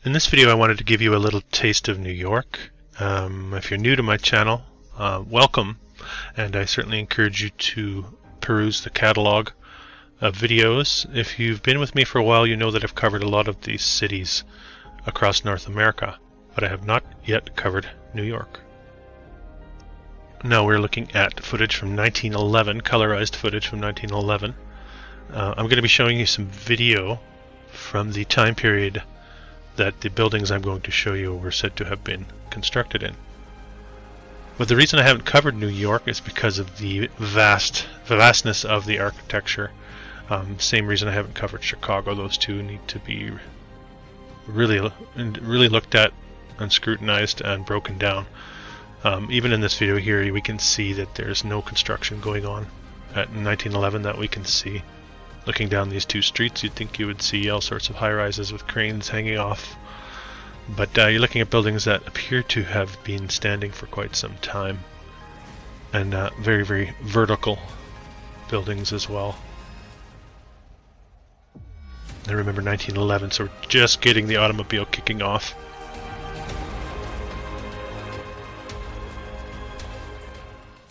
In this video I wanted to give you a little taste of New York. If you're new to my channel, welcome, and I certainly encourage you to peruse the catalog of videos. If you've been with me for a while, you know that I've covered a lot of these cities across North America, but I have not yet covered New York. Now we're looking at footage from 1911, colorized footage from 1911. I'm going to be showing you some video from the time period that the buildings I'm going to show you were said to have been constructed in. But the reason I haven't covered New York is because of the vastness of the architecture. Same reason I haven't covered Chicago. Those two need to be really looked at and scrutinized and broken down. Even in this video here, we can see that there's no construction going on at 1911 that we can see. Looking down these two streets, you'd think you would see all sorts of high-rises with cranes hanging off. But you're looking at buildings that appear to have been standing for quite some time. And very, very vertical buildings as well. I remember 1911, so we're just getting the automobile kicking off.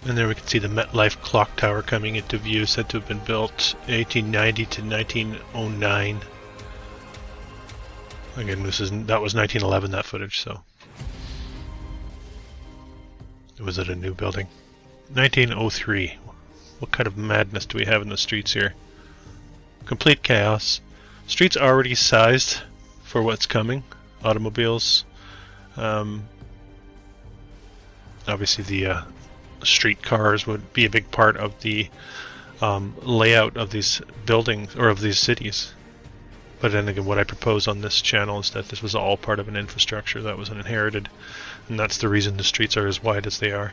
And there we can see the MetLife clock tower coming into view, said to have been built 1890 to 1909. Again, that was 1911, that footage, so was it a new building? 1903. What kind of madness do we have in the streets here? Complete chaos. Streets already sized for what's coming. Automobiles. Obviously the streetcars would be a big part of the layout of these buildings or of these cities. But then again, what I propose on this channel is that this was all part of an infrastructure that was inherited, and that's the reason the streets are as wide as they are.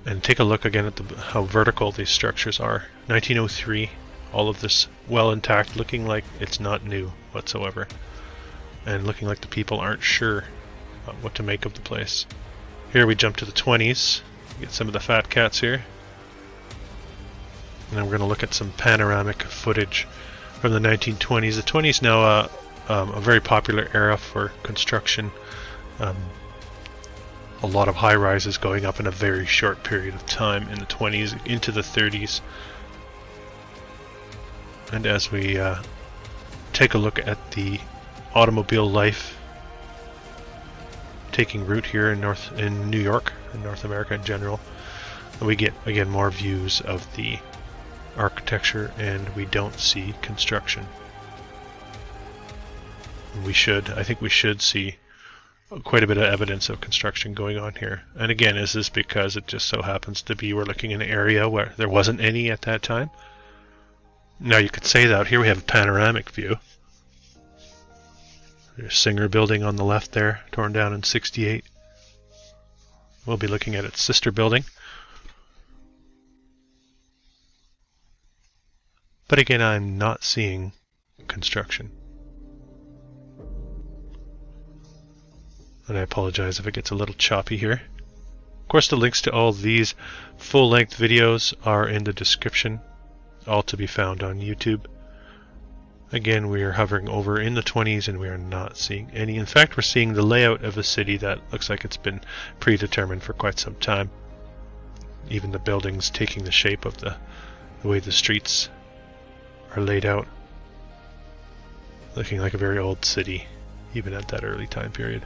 And take a look again at how vertical these structures are. 1903, all of this well intact, looking like it's not new whatsoever, and looking like the people aren't sure what to make of the place. Here we jump to the 20s. Get some of the fat cats here. And then we're going to look at some panoramic footage from the 1920s. The 20s now a very popular era for construction. A lot of high-rises going up in a very short period of time in the 20s into the 30s. And as we take a look at the automobile life taking root here in New York, in North America in general, we get again more views of the architecture, and we don't see construction. I think we should see quite a bit of evidence of construction going on here. And again, is this because it just so happens to be we're looking in an area where there wasn't any at that time? Now you could say that here we have a panoramic view. There's Singer building on the left there, torn down in '68. We'll be looking at its sister building. But again, I'm not seeing construction. And I apologize if it gets a little choppy here. Of course, the links to all these full-length videos are in the description, all to be found on YouTube. Again, we are hovering over in the 20s and we are not seeing any. In fact, we're seeing the layout of a city that looks like it's been predetermined for quite some time. Even the buildings taking the shape of the way the streets are laid out. Looking like a very old city, even at that early time period.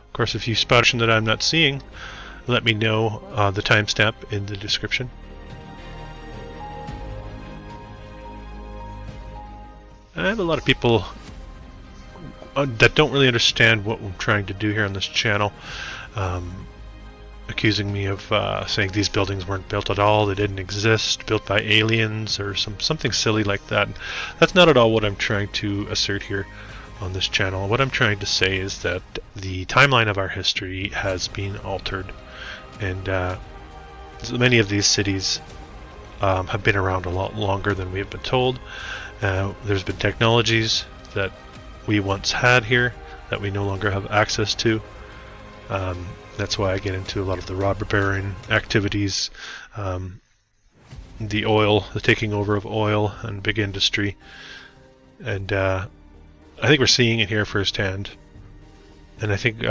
Of course, if you spot something that I'm not seeing, let me know the timestamp in the description. I have a lot of people that don't really understand what I'm trying to do here on this channel, accusing me of saying these buildings weren't built at all, they didn't exist, built by aliens, or something silly like that. That's not at all what I'm trying to assert here on this channel. What I'm trying to say is that the timeline of our history has been altered, and many of these cities have been around a lot longer than we have been told. There's been technologies that we once had here that we no longer have access to. That's why I get into a lot of the robber baron activities, the taking over of oil and big industry, and I think we're seeing it here firsthand. And I think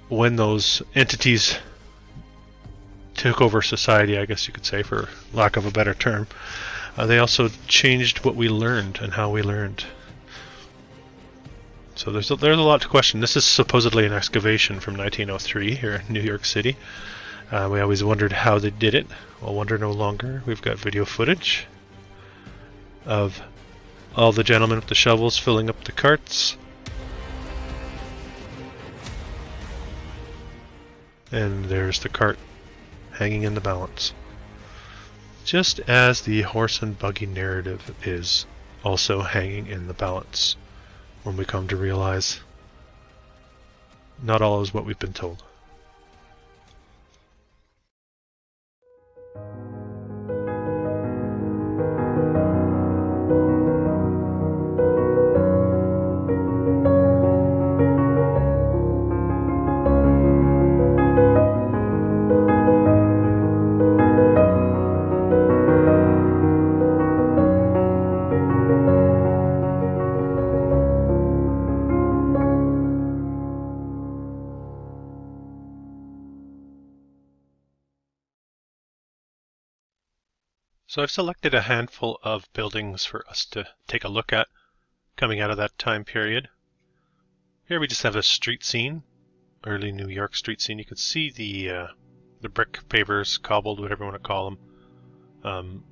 when those entities took over society, I guess you could say, for lack of a better term, they also changed what we learned and how we learned. So there's a lot to question. This is supposedly an excavation from 1903 here in New York City. We always wondered how they did it. We'll wonder no longer. We've got video footage of all the gentlemen with the shovels filling up the carts. And there's the cart hanging in the balance. Just as the horse and buggy narrative is also hanging in the balance, when we come to realize not all is what we've been told. So I've selected a handful of buildings for us to take a look at coming out of that time period. Here we just have a street scene, early New York street scene. You can see the brick pavers, cobbled, whatever you want to call them.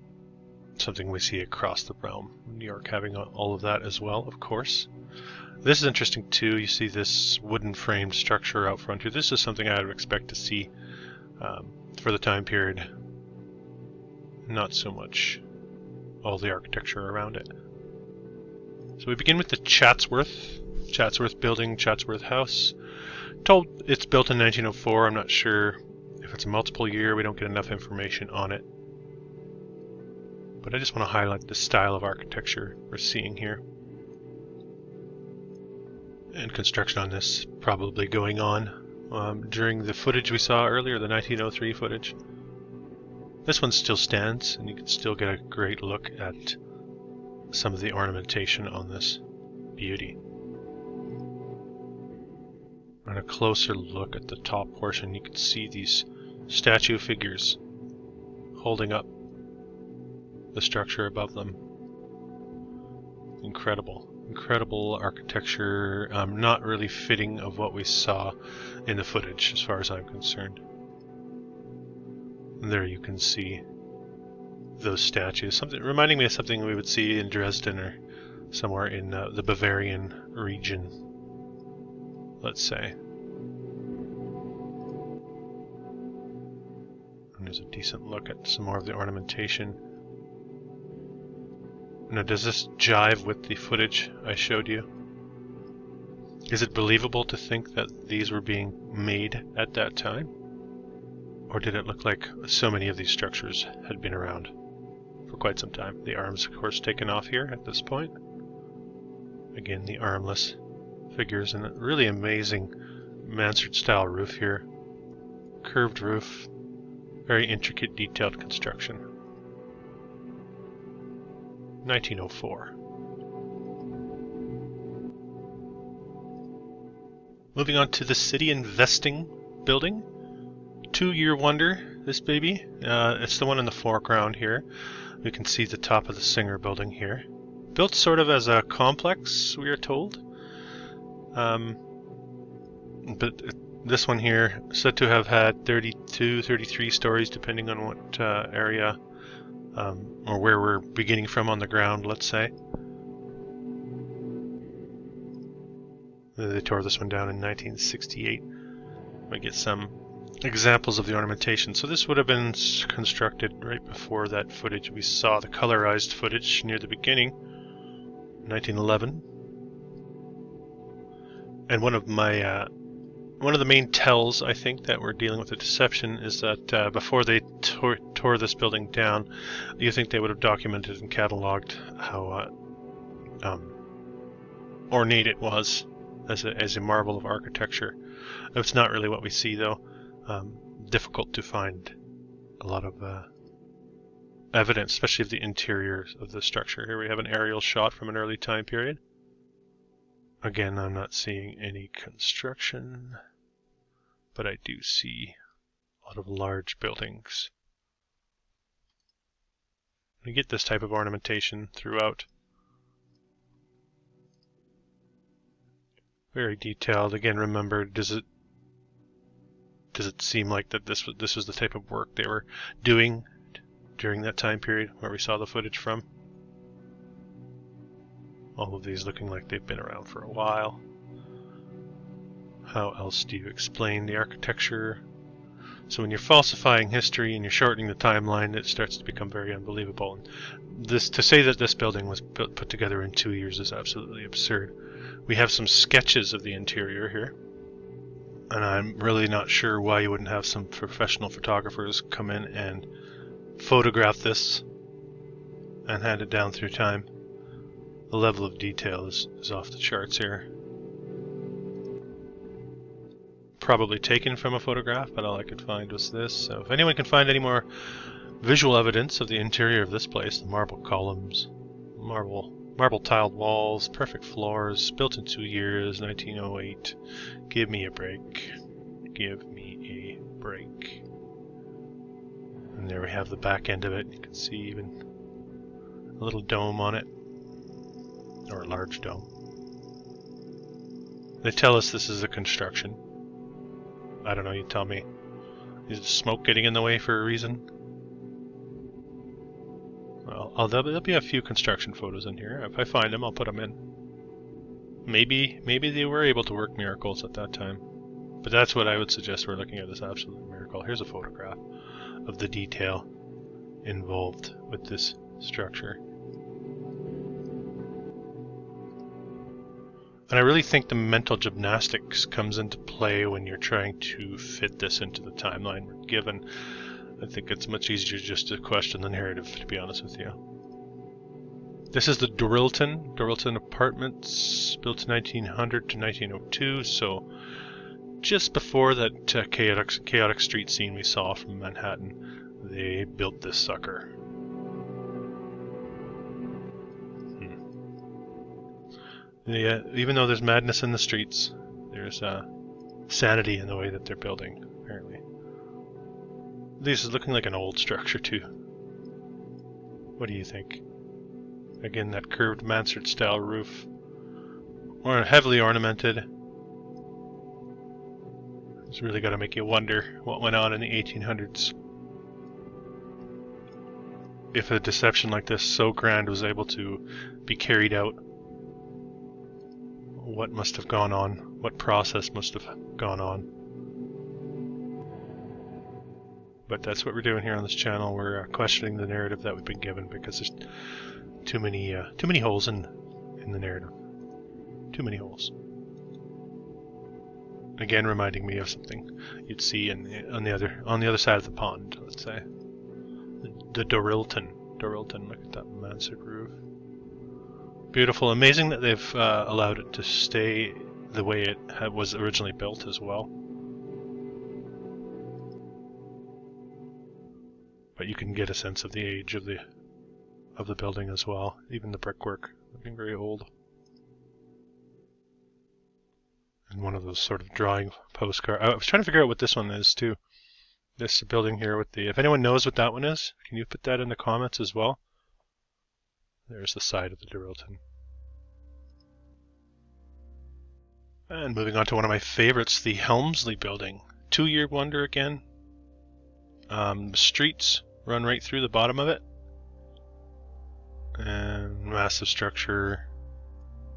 Something we see across the realm. New York having all of that as well, of course. This is interesting too. You see this wooden framed structure out front here. This is something I would expect to see for the time period. Not so much all the architecture around it. So we begin with the Chatsworth building, Chatsworth House. Told it's built in 1904. I'm not sure if it's a multiple year. We don't get enough information on it. But I just want to highlight the style of architecture we're seeing here. And construction on this probably going on during the footage we saw earlier, the 1903 footage. This one still stands, and you can still get a great look at some of the ornamentation on this beauty. And a closer look at the top portion, you can see these statue figures holding up the structure above them. Incredible architecture, not really fitting of what we saw in the footage as far as I'm concerned. There you can see those statues, something reminding me of something we would see in Dresden or somewhere in the Bavarian region, let's say. And there's a decent look at some more of the ornamentation. Now, does this jive with the footage I showed you? Is it believable to think that these were being made at that time? Or did it look like so many of these structures had been around for quite some time? The arms, of course, taken off here at this point. Again, the armless figures and a really amazing mansard-style roof here. Curved roof, very intricate, detailed construction. 1904. Moving on to the City Investing building. 2-year wonder, this baby. It's the one in the foreground here. We can see the top of the Singer building here. Built sort of as a complex, we are told. But this one here, said to have had 32, 33 stories, depending on what area or where we're beginning from on the ground, let's say. They tore this one down in 1968. We get some examples of the ornamentation. So this would have been constructed right before that footage. We saw the colorized footage near the beginning, 1911. And one of the main tells, I think, that we're dealing with a deception is that before they tore this building down, you think they would have documented and cataloged how ornate it was as a marvel of architecture. It's not really what we see, though. Difficult to find a lot of evidence, especially of the interior of the structure. Here we have an aerial shot from an early time period. Again, I'm not seeing any construction, but I do see a lot of large buildings. You get this type of ornamentation throughout. Very detailed. Again, remember, does it seem like that this was the type of work they were doing during that time period where we saw the footage from? All of these looking like they've been around for a while. How else do you explain the architecture? So when you're falsifying history and you're shortening the timeline, it starts to become very unbelievable. And to say that this building was put together in 2 years is absolutely absurd. We have some sketches of the interior here, and I'm really not sure why you wouldn't have some professional photographers come in and photograph this and hand it down through time. The level of detail is off the charts here. Probably taken from a photograph, but all I could find was this. So if anyone can find any more visual evidence of the interior of this place, the marble columns, marble tiled walls, perfect floors, built in 2 years, 1908, give me a break. Give me a break. And there we have the back end of it. You can see even a little dome on it, or a large dome. They tell us this is a construction. I don't know, you tell me. Is the smoke getting in the way for a reason? Well, there'll be a few construction photos in here. If I find them, I'll put them in. Maybe they were able to work miracles at that time. But that's what I would suggest we're looking at, this absolute miracle. Here's a photograph of the detail involved with this structure. And I really think the mental gymnastics comes into play when you're trying to fit this into the timeline we're given. I think it's much easier just to question the narrative, to be honest with you. This is the Dorilton Apartments, built in 1900 to 1902, so just before that chaotic street scene we saw from Manhattan, they built this sucker. Yeah, even though there's madness in the streets, there's sanity in the way that they're building, apparently. This is looking like an old structure too. What do you think? Again, that curved mansard style roof, or heavily ornamented. It's really got to make you wonder what went on in the 1800s. If a deception like this, so grand, was able to be carried out. What must have gone on? What process must have gone on? But that's what we're doing here on this channel. We're questioning the narrative that we've been given because there's too many holes in the narrative. Too many holes. Again, reminding me of something you'd see on the other side of the pond. Let's say the Dorilton. Look at that mansard roof. Beautiful. Amazing that they've allowed it to stay the way it was originally built as well. But you can get a sense of the age of the building as well. Even the brickwork looking very old. And one of those sort of drawing postcard. I was trying to figure out what this one is too. This building here with the. If anyone knows what that one is, can you put that in the comments as well? There's the side of the Dorilton. And moving on to one of my favorites, the Helmsley building. 2-year wonder again. The streets run right through the bottom of it. And massive structure.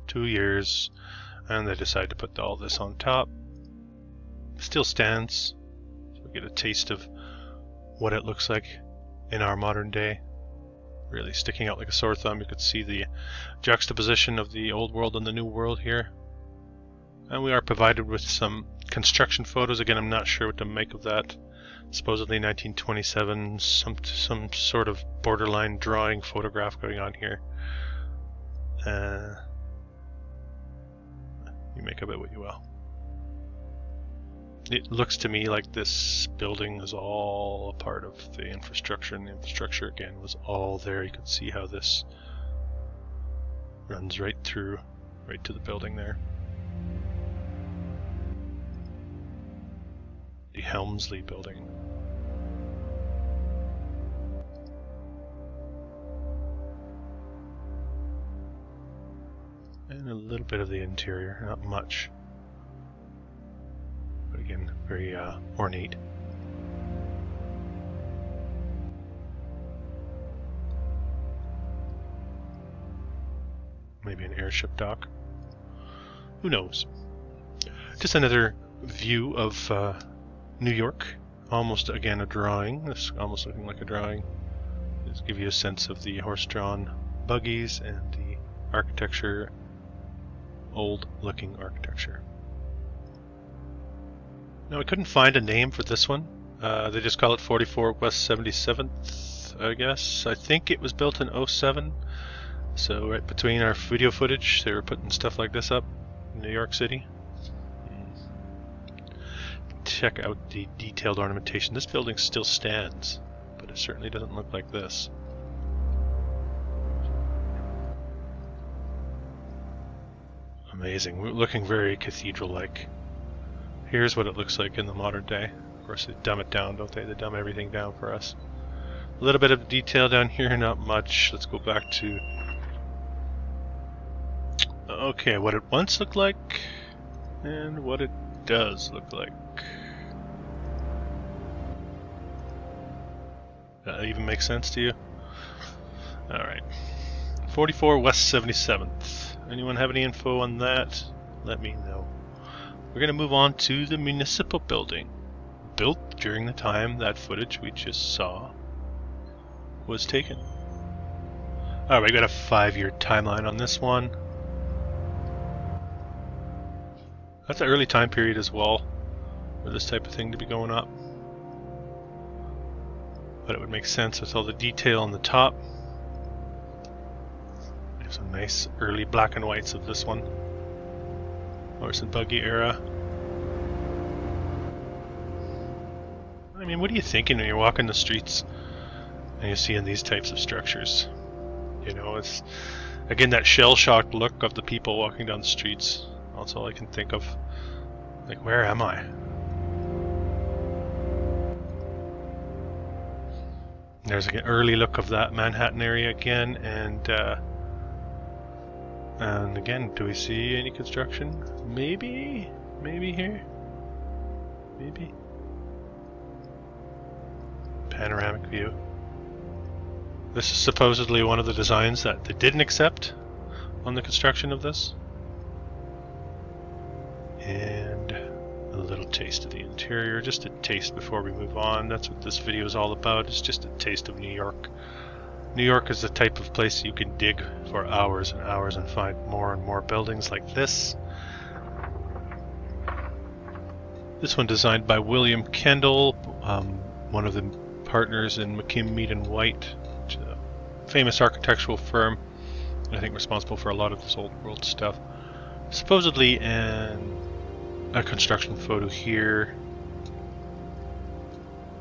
2 years. And they decide to put all this on top. Still stands. So we get a taste of what it looks like in our modern day. Really sticking out like a sore thumb. You could see the juxtaposition of the old world and the new world here. And we are provided with some construction photos. Again, I'm not sure what to make of that. Supposedly 1927, some sort of borderline drawing photograph going on here. You make of it what you will. It looks to me like this building is all a part of the infrastructure, and the infrastructure again was all there. You can see how this runs right through, right to the building there. The Helmsley building. And a little bit of the interior, not much. But again, very ornate. Maybe an airship dock. Who knows? Just another view of New York. Almost, again, a drawing. This is almost looking like a drawing. Just give you a sense of the horse-drawn buggies and the architecture, old-looking architecture. Now, I couldn't find a name for this one. They just call it 44 West 77th, I guess. I think it was built in 07. So right between our video footage, they were putting stuff like this up in New York City. Check out the detailed ornamentation. This building still stands, but it certainly doesn't look like this. Amazing. We're looking very cathedral-like. Here's what it looks like in the modern day. Of course, they dumb it down, don't they? They dumb everything down for us. A little bit of detail down here, not much. Let's go back to... Okay, what it once looked like, and what it does look like. That even makes sense to you? Alright. 44 West 77th. Anyone have any info on that? Let me know. We're going to move on to the municipal building. Built during the time that footage we just saw was taken. Alright, we got a 5-year timeline on this one. That's an early time period as well for this type of thing to be going up. But it would make sense with all the detail on the top. There's some nice early black and whites of this one. Horse and buggy era. I mean, what are you thinking when you're walking the streets and you're seeing these types of structures? You know, it's again that shell-shocked look of the people walking down the streets. That's all I can think of. Like, where am I? There's an early look of that Manhattan area again, and again, do we see any construction? Maybe here. Maybe. Panoramic view. This is supposedly one of the designs that they didn't accept on the construction of this. And a little taste of the interior, just a taste before we move on. That's what this video is all about. It's just a taste of New York. New York is the type of place you can dig for hours and hours and find more and more buildings like this. This one designed by William Kendall, one of the partners in McKim, Mead and White, which is a famous architectural firm, I think responsible for a lot of this old world stuff. Supposedly a construction photo here,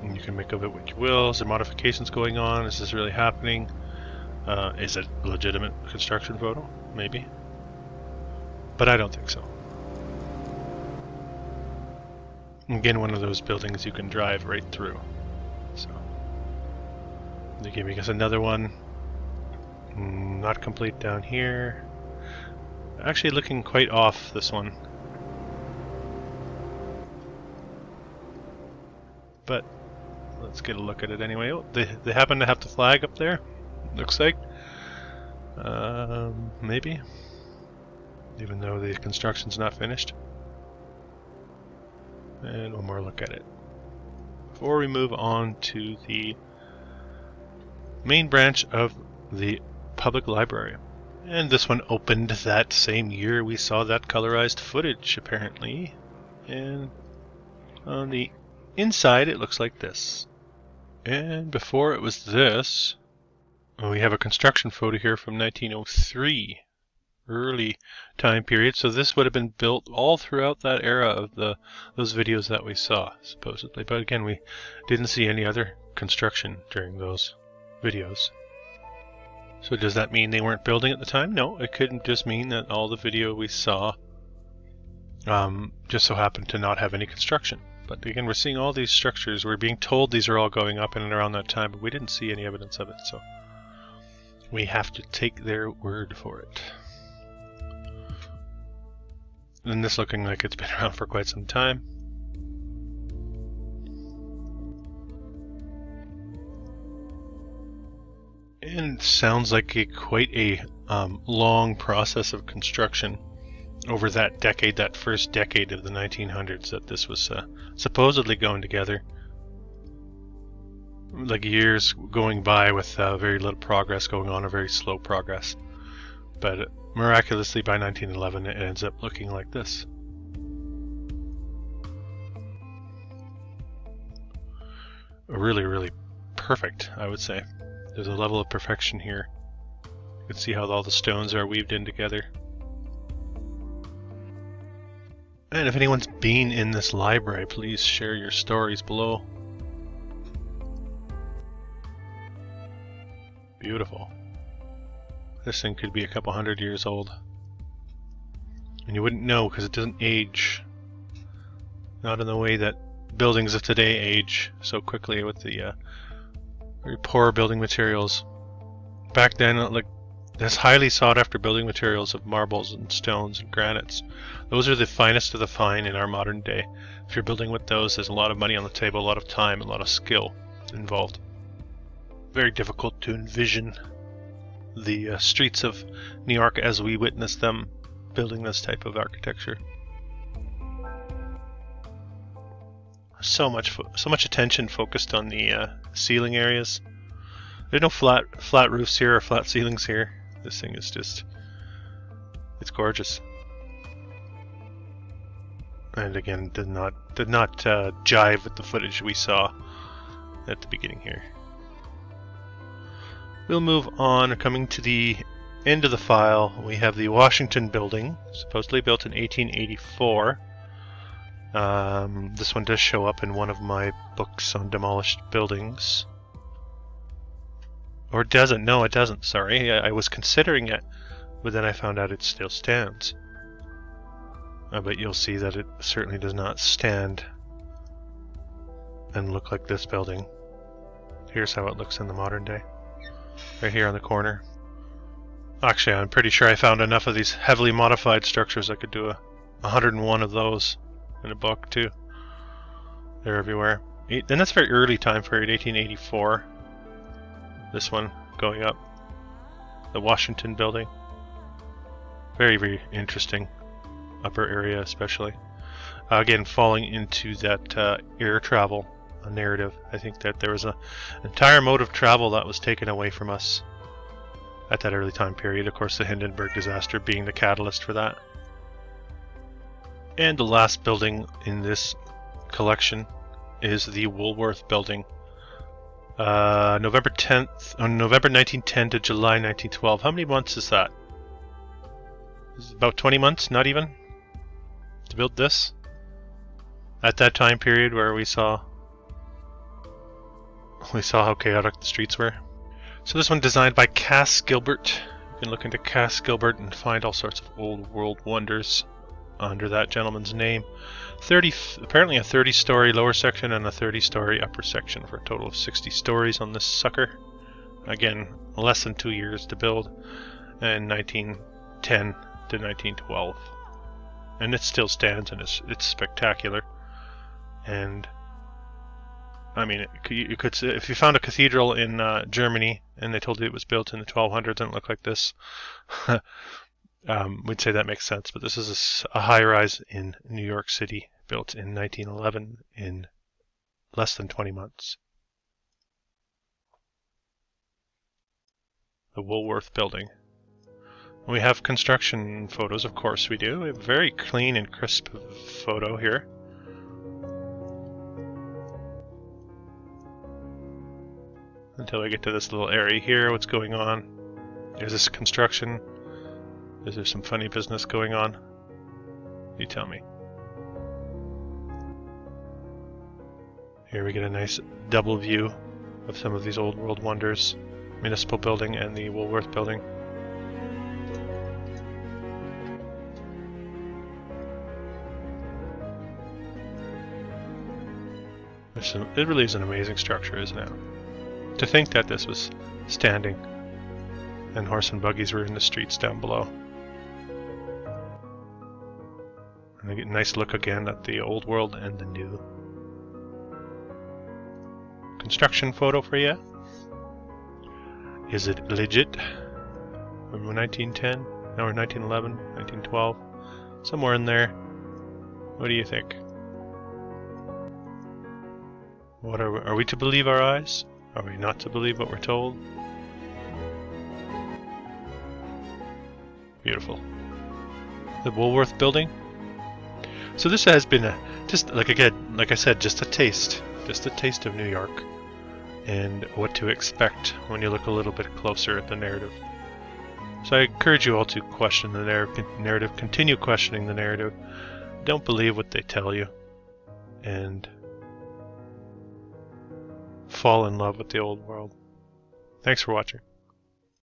and you can make of it what you will. Is there modifications going on? Is this really happening? Is it a legitimate construction photo? Maybe, but I don't think so. Again, one of those buildings you can drive right through. So they're giving us another one, not complete down here. Actually looking quite off, this one. But let's get a look at it anyway. Oh, they happen to have the flag up there, looks like. Maybe. Even though the construction's not finished. And one more look at it. Before we move on to the main branch of the public library. And this one opened that same year we saw that colorized footage, apparently. And on the inside it looks like this. And before it was this, we have a construction photo here from 1903. early time period, so this would have been built all throughout that era of those videos that we saw, supposedly. But again, we didn't see any other construction during those videos. So does that mean they weren't building at the time? No, it could just mean that all the video we saw just so happened to not have any construction. But again, we're seeing all these structures. We're being told these are all going up in and around that time, but we didn't see any evidence of it, so we have to take their word for it. And this looking like it's been around for quite some time. And it sounds like quite a long process of construction over that decade, that first decade of the 1900s, that this was supposedly going together. Like years going by with very little progress going on, a very slow progress. But miraculously by 1911 it ends up looking like this. Really, really perfect, I would say. There's a level of perfection here. You can see how all the stones are weaved in together. And if anyone's been in this library, please share your stories below. Beautiful. This thing could be a couple hundred years old. And you wouldn't know because it doesn't age. Not in the way that buildings of today age so quickly with the very poor building materials. Back then, like, this highly sought after building materials of marbles and stones and granites. Those are the finest of the fine in our modern day. If you're building with those, there's a lot of money on the table, a lot of time, a lot of skill involved. Very difficult to envision the streets of New York as we witness them building this type of architecture. So much attention focused on the ceiling areas. There's no flat roofs here or flat ceilings here. This thing is just, it's gorgeous. And again, did not jive with the footage we saw at the beginning here. We'll move on. Coming to the end of the file, we have the Washington building, supposedly built in 1884. This one does show up in one of my books on demolished buildings. Or doesn't. No, it doesn't. Sorry. I was considering it, but then I found out it still stands. But you'll see that it certainly does not stand and look like this building. Here's how it looks in the modern day. Right here on the corner. Actually, I'm pretty sure I found enough of these heavily modified structures I could do 101 of those in a book too. They're everywhere. And that's a very early time period, 1884. This one going up. The Washington building. Very, very interesting. Upper area especially. Again, falling into that air travel narrative. I think that there was an entire mode of travel that was taken away from us at that early time period. Of course, the Hindenburg disaster being the catalyst for that. And the last building in this collection is the Woolworth building. November 1910 to July 1912. How many months is that? Is it about 20 months, not even, to build this? At that time period where we saw how chaotic the streets were. So this one designed by Cass Gilbert. You can look into Cass Gilbert and find all sorts of old world wonders under that gentleman's name. Apparently a 30-story lower section and a 30-story upper section for a total of 60 stories on this sucker. Again, less than 2 years to build, and 1910 to 1912. And it still stands, and it's spectacular. And I mean, you could say, if you found a cathedral in Germany and they told you it was built in the 1200s and it looked like this, we'd say that makes sense. But this is a high-rise in New York City, built in 1911 in less than 20 months. The Woolworth building. We have construction photos, of course we do. We have a very clean and crisp photo here. Until we get to this little area here, what's going on? There's this construction. Is there some funny business going on? You tell me. Here we get a nice double view of some of these old world wonders. Municipal building and the Woolworth building. It really is an amazing structure, isn't it? To think that this was standing and horse and buggies were in the streets down below. And I get a nice look again at the old world and the new. Construction photo for you. Is it legit? From 1910? No, or 1911, 1912? Somewhere in there. What do you think? What are we to believe our eyes? Are we not to believe what we're told? Beautiful. The Woolworth building. So this has been just like I said, just a taste of New York and what to expect when you look a little bit closer at the narrative. So I encourage you all to question the narrative, continue questioning the narrative. Don't believe what they tell you, and fall in love with the old world. Thanks for watching.